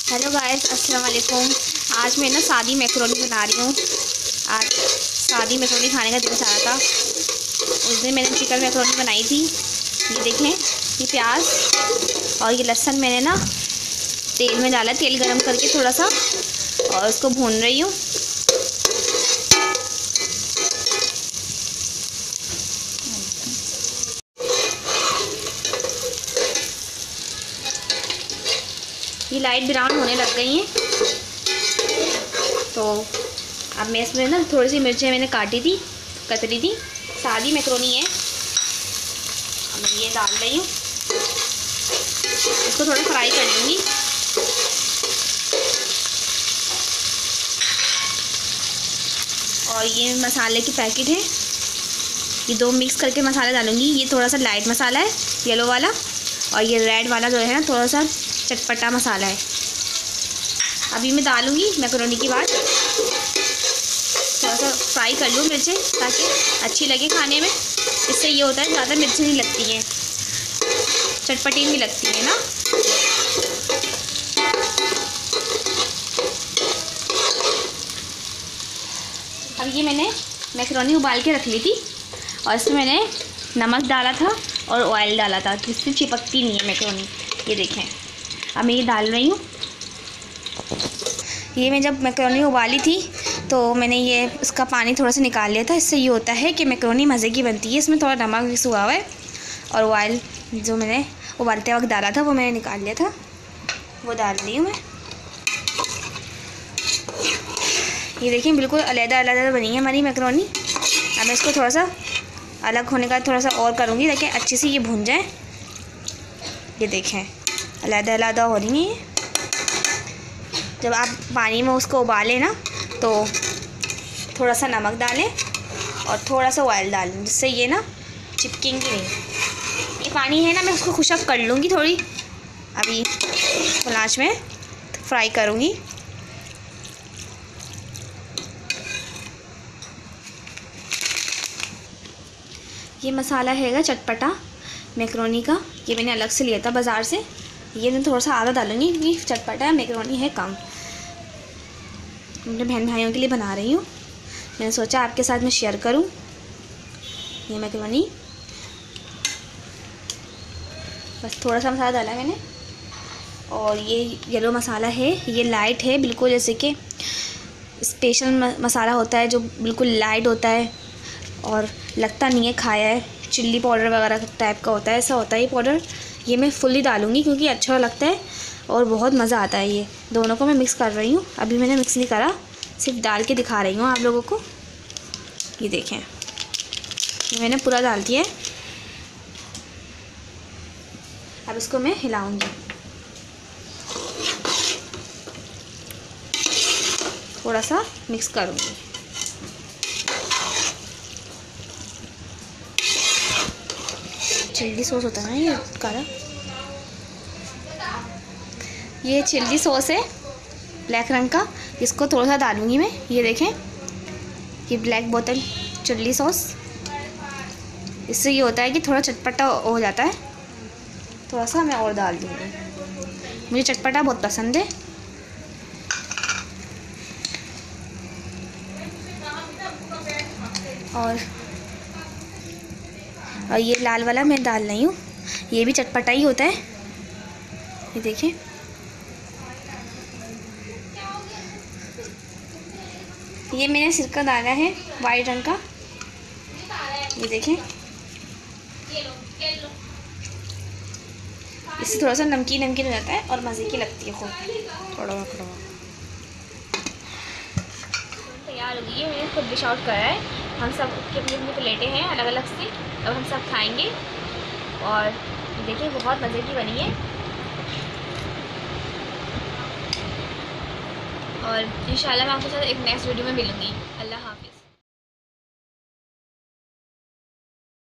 Hello guys, अस्सलाम वालेकुम। आज मैं ना सादी मैकरोनी बना रही हूँ। आज सादी मैकरोनी खाने का दिल चाह रहा था। उस दिन मैंने चिकन मैकरोनी बनाई थी। ये देखें, ये प्याज और ये लहसुन मैंने ना तेल में डाला, तेल गरम करके थोड़ा सा, और उसको भून रही हूँ। ये लाइट ब्राउन होने लग गई हैं। तो अब मैं इसमें ना थोड़ी सी मिर्चें मैंने काटी थी, कतरी थी। सादी मैकरोनी है। अब मैं ये डाल रही हूँ, इसको थोड़ा फ्राई कर लूँगी। और ये मसाले की पैकेट है, ये दो मिक्स करके मसाला डालूँगी। ये थोड़ा सा लाइट मसाला है, येलो वाला, और ये रेड वाला जो है ना थोड़ा सा चटपटा मसाला है। अभी मैं डालूँगी मैकरोनी के बाद, थोड़ा सा फ्राई कर लूँ मिर्चें ताकि अच्छी लगे खाने में। इससे ये होता है ज़्यादा मिर्चें नहीं लगती हैं, चटपटी भी लगती है ना। अब ये मैंने मैकरोनी उबाल के रख ली थी और इसमें मैंने नमक डाला था और ऑयल डाला था, जिससे चिपकती नहीं है मैकरोनी। ये देखें, अब मैं ये डाल रही हूँ। ये मैं जब मैकरोनी उबाली थी तो मैंने ये इसका पानी थोड़ा सा निकाल लिया था। इससे ये होता है कि मैकरोनी मज़े की बनती है। इसमें थोड़ा नमक मिक्स हुआ हुआ है, और ऑयल जो मैंने उबालते वक्त डाला था वो मैंने निकाल लिया था, वो डाल रही हूँ मैं। ये देखिए, बिल्कुल अलग-अलग बनी है हमारी मैकरोनी। अब मैं इसको थोड़ा सा अलग होने का थोड़ा सा और करूँगी ताकि अच्छे से ये भुन जाए। ये देखें, अलग-अलग हो रही है। जब आप पानी में उसको उबालें ना तो थोड़ा सा नमक डालें और थोड़ा सा ऑयल डालें, जिससे ये ना चिपकेंगी नहीं। ये पानी है ना, मैं उसको खुशक कर लूँगी थोड़ी। अभी फुल आंच में फ्राई करूँगी। ये मसाला हैगा चटपटा मैकरोनी का, ये मैंने अलग से लिया था बाज़ार से। ये मैं थोड़ा सा आधा डालूँगी क्योंकि चटपटा मैकरोनी है कम। अपने बहन भाइयों के लिए बना रही हूँ, मैंने सोचा आपके साथ मैं शेयर करूँ ये मैकरोनी। बस थोड़ा सा मसाला डाला मैंने, और ये येलो मसाला है, ये लाइट है बिल्कुल, जैसे कि स्पेशल मसाला होता है जो बिल्कुल लाइट होता है और लगता नहीं है खाया है। चिल्ली पाउडर वगैरह टाइप का होता है, ऐसा होता है ये पाउडर। ये मैं फुल्ली डालूँगी क्योंकि अच्छा लगता है और बहुत मज़ा आता है। ये दोनों को मैं मिक्स कर रही हूँ। अभी मैंने मिक्स नहीं करा, सिर्फ डाल के दिखा रही हूँ आप लोगों को। ये देखें, ये मैंने पूरा डाल दिया है। अब इसको मैं हिलाऊंगी, थोड़ा सा मिक्स करूँगी। चिल्ली सॉस होता है ना ये काला, ये चिल्ली सॉस है ब्लैक रंग का, इसको थोड़ा सा डालूंगी मैं। ये देखें, ये ब्लैक बोतल चिल्ली सॉस, इससे ये होता है कि थोड़ा चटपटा हो जाता है। थोड़ा सा मैं और डाल दूँगी, मुझे चटपटा बहुत पसंद है। और ये लाल वाला मैं डाल रही हूँ, ये भी चटपटा ही होता है। ये देखें, ये मैंने सिरका डाला है वाइट रंग का। ये देखें, इससे थोड़ा सा नमकीन नमकीन हो जाता है और मज़े की लगती है खूब। थोड़ा तैयार हो गई है, मैंने खुद डिश आउट करा है। हम सब की अपनी अपनी प्लेटें हैं अलग अलग से, अब हम सब खाएंगे। और देखिए, बहुत मज़े की बनी है। और इंशाल्लाह मैं आपके साथ एक नेक्स्ट वीडियो में मिलूँगी। अल्लाह हाफ़िज़।